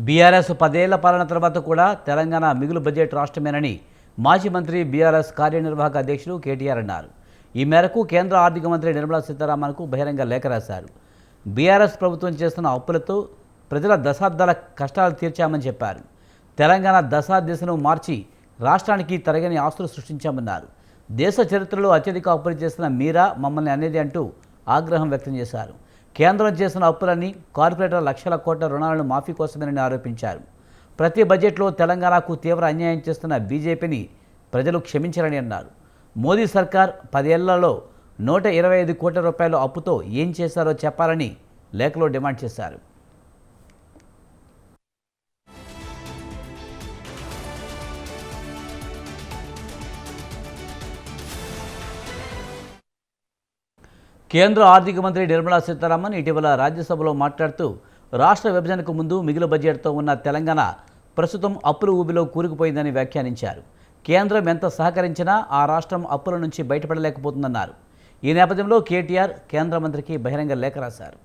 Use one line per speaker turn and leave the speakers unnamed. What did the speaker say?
BRS 10 ఏళ్ల పాలన తర్వాత కూడా తెలంగాణ మిగులు బడ్జెట్ రాష్ట్రమేనని మాజీ మంత్రి బీఆర్ఎస్ కార్యనిర్వాహక అధ్యక్షుడు కేటీఆర్ అన్నారు. ఈ మేరకు కేంద్ర ఆర్థిక మంత్రి నిర్మలా సీతారామన్కు బహిరంగ లేఖ రాశారు. బీఆర్ఎస్ ప్రభుత్వం చేస్తున్న అప్పులతో ప్రజల దశాబ్దాల కష్టాలు తీర్చామని చెప్పారు. తెలంగాణ దశాదిశను మార్చి రాష్ట్రానికి తరగని ఆస్తులు సృష్టించామన్నారు. దేశ చరిత్రలో అత్యధిక అప్పులు చేసిన మీరా మమ్మల్ని అనేది అంటూ ఆగ్రహం వ్యక్తం చేశారు. కేంద్రం చేసిన అప్పులన్నీ కార్పొరేటర్ లక్షల కోట్ల రుణాలను మాఫీ కోసమేనని ఆరోపించారు. ప్రతి బడ్జెట్లో తెలంగాణకు తీవ్ర అన్యాయం చేస్తున్న బీజేపీని ప్రజలు క్షమించారని అన్నారు. మోదీ సర్కార్ 10 ఏళ్లలో 125 కోట్ల రూపాయల అప్పుతో ఏం చేశారో చెప్పాలని లేఖలో డిమాండ్ చేశారు. కేంద్ర ఆర్థిక మంత్రి నిర్మలా సీతారామన్ ఇటీవల రాజ్యసభలో మాట్లాడుతూ రాష్ట్ర విభజనకు ముందు మిగులు బడ్జెట్తో ఉన్న తెలంగాణ ప్రస్తుతం అప్పుల ఊబిలో కూరుకుపోయిందని వ్యాఖ్యానించారు. కేంద్రం ఎంత సహకరించినా ఆ రాష్ట్రం అప్పుల నుంచి బయటపడలేకపోతుందన్నారు. ఈ నేపథ్యంలో కేటీఆర్ కేంద్ర మంత్రికి బహిరంగ లేఖ రాశారు.